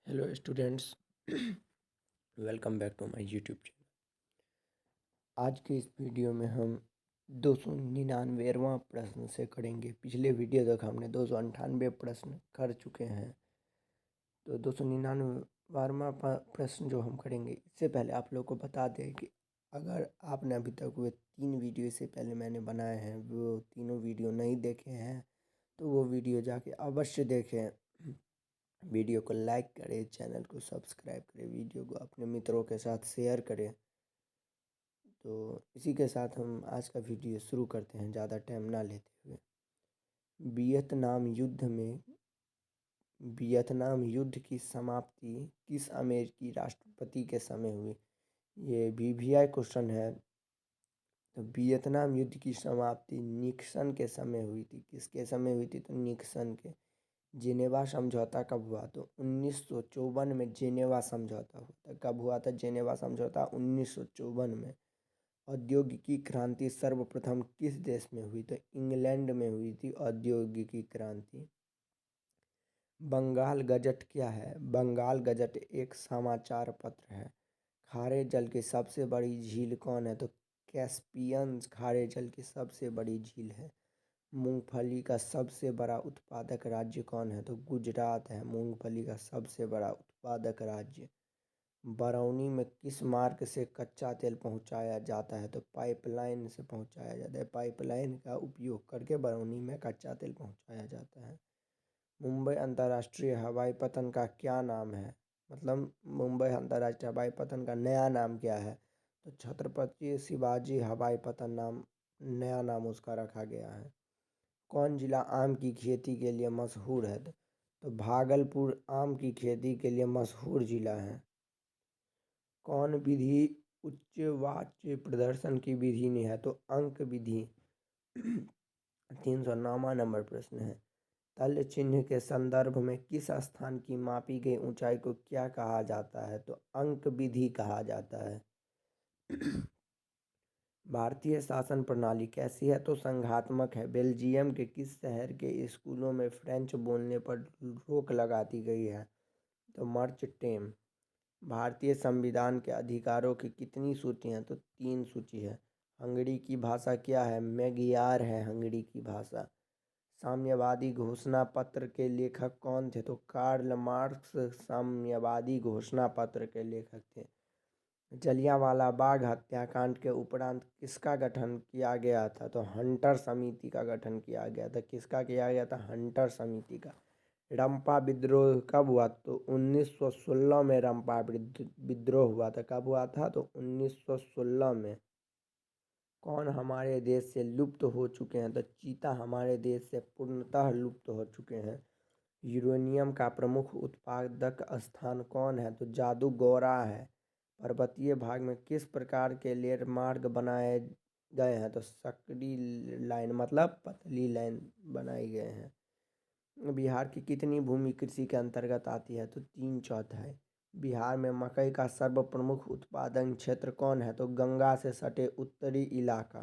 Hello students. Welcome back to my YouTube channel. आज के इस वीडियो में हम 299वां प्रश्न से करेंगे। पिछले वीडियो तक हमने 298 प्रश्न कर चुके हैं, तो 299वां प्रश्न जो हम करेंगे, इससे पहले आप लोग को बता दें कि अगर आपने अभी तक वे 3 वीडियो से पहले मैंने बनाए हैं, वो तीनों वीडियो नहीं देखे हैं, तो वो वीडियो जाके अवश्य देखें। वीडियो को लाइक करें, चैनल को सब्सक्राइब करें, वीडियो को अपने मित्रों के साथ शेयर करें। तो इसी के साथ हम आज का वीडियो शुरू करते हैं, ज़्यादा टाइम ना लेते हुए। वियतनाम युद्ध की समाप्ति किस अमेरिकी राष्ट्रपति के समय हुई? ये वीवीआई क्वेश्चन है। तो वियतनाम युद्ध की समाप्ति निक्सन के समय हुई थी। किसके समय हुई थी? तो निक्सन के। जेनेवा समझौता कब हुआ? तो 1954 में जेनेवा समझौता हुआ था। कब हुआ था जेनेवा समझौता? 1954 में। औद्योगिकी क्रांति सर्वप्रथम किस देश में हुई? तो इंग्लैंड में हुई थी औद्योगिकी क्रांति। बंगाल गजट क्या है? बंगाल गजट एक समाचार पत्र है। खारे जल की सबसे बड़ी झील कौन है? तो कैस्पियन खारे जल की सबसे बड़ी झील है। मूंगफली का सबसे बड़ा उत्पादक राज्य कौन है? तो गुजरात है मूंगफली का सबसे बड़ा उत्पादक राज्य। बरौनी में किस मार्ग से कच्चा तेल पहुंचाया जाता है? तो पाइपलाइन से पहुंचाया जाता है। पाइपलाइन का उपयोग करके बरौनी में कच्चा तेल पहुंचाया जाता है। मुंबई अंतर्राष्ट्रीय हवाई पत्तन का क्या नाम है? मतलब मुंबई अंतर्राष्ट्रीय हवाई पत्तन का नया नाम क्या है? तो छत्रपति शिवाजी हवाई पत्तन नाम, नया नाम उसका रखा गया है। कौन जिला आम की खेती के लिए मशहूर है? तो भागलपुर आम की खेती के लिए मशहूर जिला है। कौन विधि उच्च वाच्य प्रदर्शन की विधि नहीं है? तो अंक विधि। 309वां नंबर प्रश्न है। तल चिन्ह के संदर्भ में किस स्थान की मापी गई ऊंचाई को क्या कहा जाता है? तो अंक विधि कहा जाता है। भारतीय शासन प्रणाली कैसी है? तो संघात्मक है। बेल्जियम के किस शहर के स्कूलों में फ्रेंच बोलने पर रोक लगा दी गई है? तो मर्च टेम। भारतीय संविधान के अधिकारों की कितनी सूची हैं? तो 3 सूची है। हंगरी की भाषा क्या है? मैगियार है हंगरी की भाषा। साम्यवादी घोषणा पत्र के लेखक कौन थे? तो कार्ल मार्क्स साम्यवादी घोषणा पत्र के लेखक थे। जलियांवाला बाग हत्याकांड के उपरांत किसका गठन किया गया था? तो हंटर समिति का गठन किया गया था। किसका किया गया था? हंटर समिति का। रंपा विद्रोह कब हुआ? तो 1916 में रंपा विद्रोह हुआ था। कब हुआ था? तो 1916 में। कौन हमारे देश से लुप्त हो चुके हैं? तो चीता हमारे देश से पूर्णतः लुप्त हो चुके हैं। यूरेनियम का प्रमुख उत्पादक स्थान कौन है? तो जादूगोरा है। पर्वतीय भाग में किस प्रकार के रेल मार्ग बनाए गए हैं? तो सकड़ी लाइन, मतलब पतली लाइन बनाई गए हैं। बिहार की कितनी भूमि कृषि के अंतर्गत आती है? तो 3/4। बिहार में मकई का सर्व प्रमुख उत्पादन क्षेत्र कौन है? तो गंगा से सटे उत्तरी इलाका।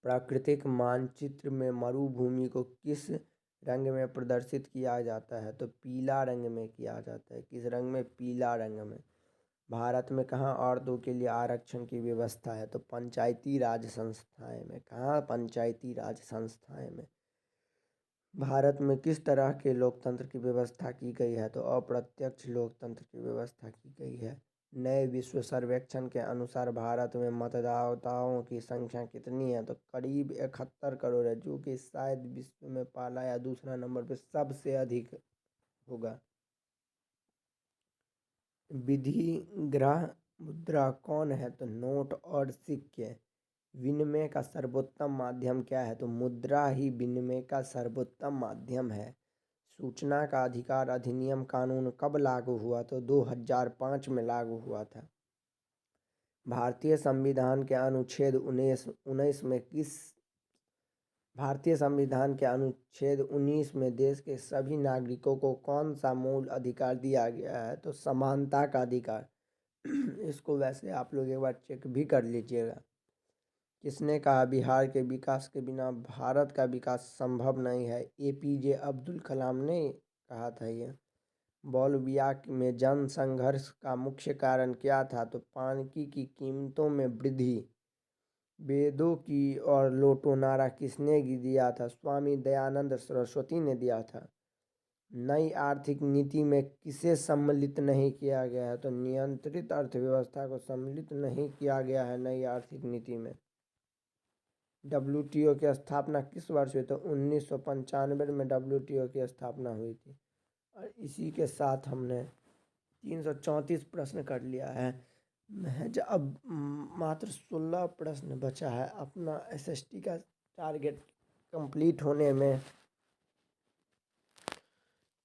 प्राकृतिक मानचित्र में मरुभूमि को किस रंग में प्रदर्शित किया जाता है? तो पीला रंग में किया जाता है। किस रंग में? पीला रंग में। भारत में कहाँ औरतों के लिए आरक्षण की व्यवस्था है? तो पंचायती राज संस्थाएं में। कहाँ? पंचायती राज संस्थाएं में। भारत में किस तरह के लोकतंत्र की व्यवस्था की गई है? तो अप्रत्यक्ष लोकतंत्र की व्यवस्था की गई है। नए विश्व सर्वेक्षण के अनुसार भारत में मतदाताओं की संख्या कितनी है? तो करीब 71 करोड़ है, जो कि शायद विश्व में पहला या दूसरा नंबर पर सबसे अधिक होगा। विधिग्रह मुद्रा कौन है? तो नोट और सिक्के। विनिमय का सर्वोत्तम माध्यम क्या है? तो मुद्रा ही विनिमय का सर्वोत्तम माध्यम है। सूचना का अधिकार अधिनियम कानून कब लागू हुआ? तो 2005 में लागू हुआ था। भारतीय संविधान के अनुच्छेद 19 में भारतीय संविधान के अनुच्छेद 19 में देश के सभी नागरिकों को कौन सा मूल अधिकार दिया गया है? तो समानता का अधिकार। इसको वैसे आप लोग एक बार चेक भी कर लीजिएगा। किसने कहा बिहार के विकास के बिना भारत का विकास संभव नहीं है? एपीजे अब्दुल कलाम ने कहा था ये। बोलिविया में जन संघर्ष का मुख्य कारण क्या था? तो पानी की कीमतों में वृद्धि। वेदों की और लोटो नारा किसने दिया था? स्वामी दयानंद सरस्वती ने दिया था। नई आर्थिक नीति में किसे सम्मिलित नहीं किया गया है? तो नियंत्रित अर्थव्यवस्था को सम्मिलित नहीं किया गया है नई आर्थिक नीति में। WTO की स्थापना किस वर्ष हुई? तो 1995 में WTO की स्थापना हुई थी। और इसी के साथ हमने 334 प्रश्न कर लिया है। महज अब मात्र 16 प्रश्न बचा है अपना SST का टारगेट कंप्लीट होने में।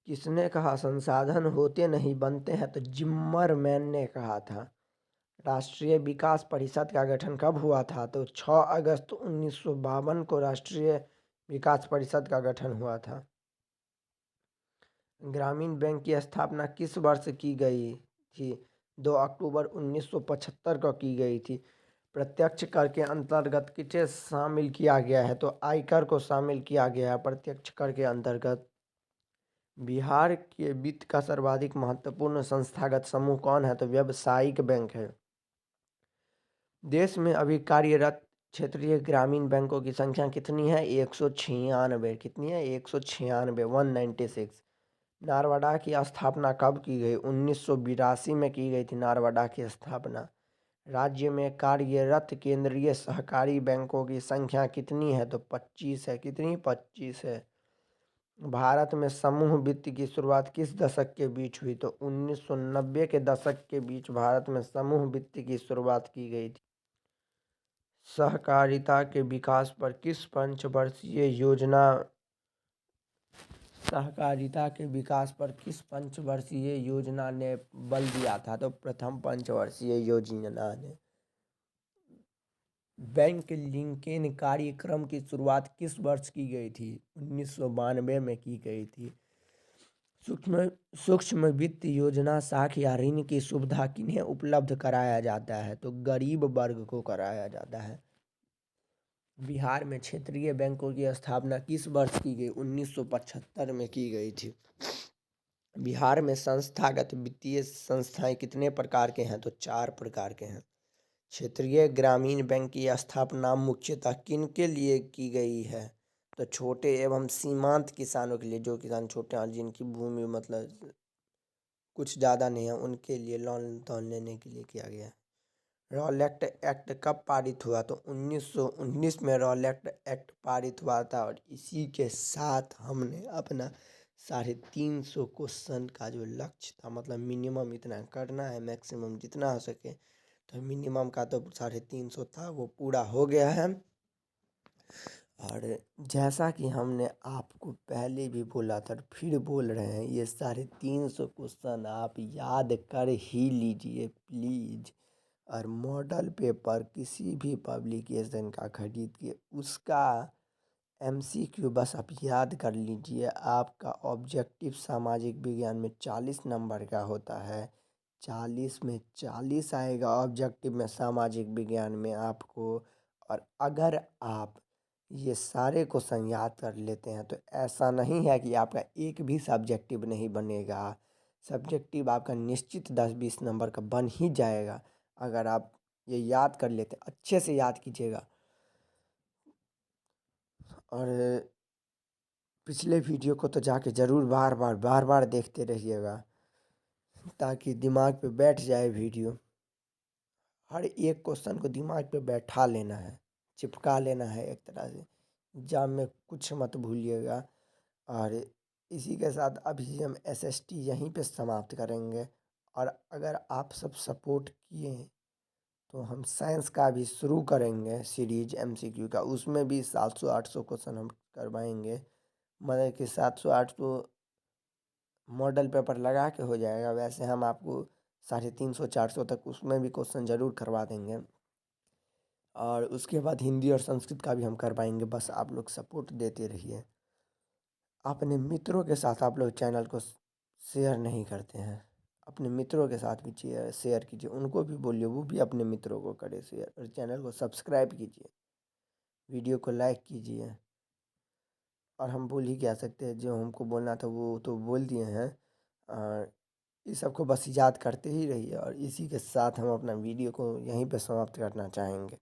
किसने कहा संसाधन होते नहीं बनते हैं? तो जिम्मरमैन ने कहा था। राष्ट्रीय विकास परिषद का गठन कब हुआ था? तो 6 अगस्त 1952 को राष्ट्रीय विकास परिषद का गठन हुआ था। ग्रामीण बैंक की स्थापना किस वर्ष की गई थी? 2 अक्टूबर 1975 को की गई थी। प्रत्यक्ष कर के अंतर्गत किसे शामिल किया गया है? तो आयकर को शामिल किया गया है प्रत्यक्ष कर के अंतर्गत। बिहार के वित्त का सर्वाधिक महत्वपूर्ण संस्थागत समूह कौन है? तो व्यावसायिक बैंक है। देश में अभी कार्यरत क्षेत्रीय ग्रामीण बैंकों की संख्या कितनी है? 196। कितनी है? 196, 196। नारवडा की स्थापना कब की गई? 1982 में की गई थी नारवडा की स्थापना। राज्य में कार्यरत केंद्रीय सहकारी बैंकों की संख्या कितनी है? तो 25 है। कितनी? 25 है। भारत में समूह वित्त की शुरुआत किस दशक के बीच हुई? तो 1990 के दशक के बीच भारत में समूह वित्त की शुरुआत की गई थी। सहकारिता के विकास पर किस पंचवर्षीय योजना सहकारिता के विकास पर किस पंचवर्षीय योजना ने बल दिया था? तो प्रथम पंचवर्षीय योजना ने। बैंक लिंकेज कार्यक्रम की शुरुआत किस वर्ष की गई थी? 1992 में की गई थी। सूक्ष्म वित्त योजना साख या ऋण की सुविधा किन्हें उपलब्ध कराया जाता है? तो गरीब वर्ग को कराया जाता है। बिहार में क्षेत्रीय बैंकों की स्थापना किस वर्ष की गई? 1975 में की गई थी। बिहार में संस्थागत वित्तीय संस्थाएं कितने प्रकार के हैं? तो 4 प्रकार के हैं। क्षेत्रीय ग्रामीण बैंक की स्थापना मुख्यतः किन के लिए की गई है? तो छोटे एवं सीमांत किसानों के लिए, जो किसान छोटे हैं जिनकी भूमि मतलब कुछ ज़्यादा नहीं है, उनके लिए लोन लेने के लिए किया गया है। रॉलेट एक्ट कब पारित हुआ? तो 1919 में रॉलेट एक्ट पारित हुआ था। और इसी के साथ हमने अपना 350 क्वेश्चन का जो लक्ष्य था, मतलब मिनिमम इतना करना है, मैक्सिमम जितना हो सके, तो मिनिमम का तो 350 था, वो पूरा हो गया है। और जैसा कि हमने आपको पहले भी बोला था, फिर बोल रहे हैं, ये 350 क्वेश्चन आप याद कर ही लीजिए प्लीज़। और मॉडल पेपर किसी भी पब्लिकेशन का खरीद के उसका MCQ बस आप याद कर लीजिए। आपका ऑब्जेक्टिव सामाजिक विज्ञान में 40 नंबर का होता है। 40 में 40 आएगा ऑब्जेक्टिव में सामाजिक विज्ञान में आपको। और अगर आप ये सारे क्वेश्चन याद कर लेते हैं तो ऐसा नहीं है कि आपका एक भी सब्जेक्टिव नहीं बनेगा। सब्जेक्टिव आपका निश्चित 10-20 नंबर का बन ही जाएगा अगर आप ये याद कर लेते। अच्छे से याद कीजिएगा। और पिछले वीडियो को तो जाके ज़रूर बार बार देखते रहिएगा ताकि दिमाग पे बैठ जाए वीडियो। हर एक क्वेश्चन को दिमाग पे बैठा लेना है, चिपका लेना है एक तरह से। एग्जाम में कुछ मत भूलिएगा। और इसी के साथ अभी हम SST यहीं पे समाप्त करेंगे। और अगर आप सब सपोर्ट किए तो हम साइंस का भी शुरू करेंगे सीरीज MCQ का। उसमें भी 700-800 क्वेश्चन हम करवाएंगे। मतलब कि 700-800 मॉडल पेपर लगा के हो जाएगा। वैसे हम आपको 350-400 तक उसमें भी क्वेश्चन ज़रूर करवा देंगे। और उसके बाद हिंदी और संस्कृत का भी हम करवाएंगे। बस आप लोग सपोर्ट देते रहिए। अपने मित्रों के साथ आप लोग चैनल को शेयर नहीं करते हैं, अपने मित्रों के साथ भी शेयर कीजिए। उनको भी बोलिए वो भी अपने मित्रों को करे शेयर। और चैनल को सब्सक्राइब कीजिए, वीडियो को लाइक कीजिए। और हम बोल ही क्या सकते हैं, जो हमको बोलना था वो तो बोल दिए हैं। इस सबको बस याद करते ही रहिए और इसी के साथ हम अपना वीडियो को यहीं पे समाप्त करना चाहेंगे।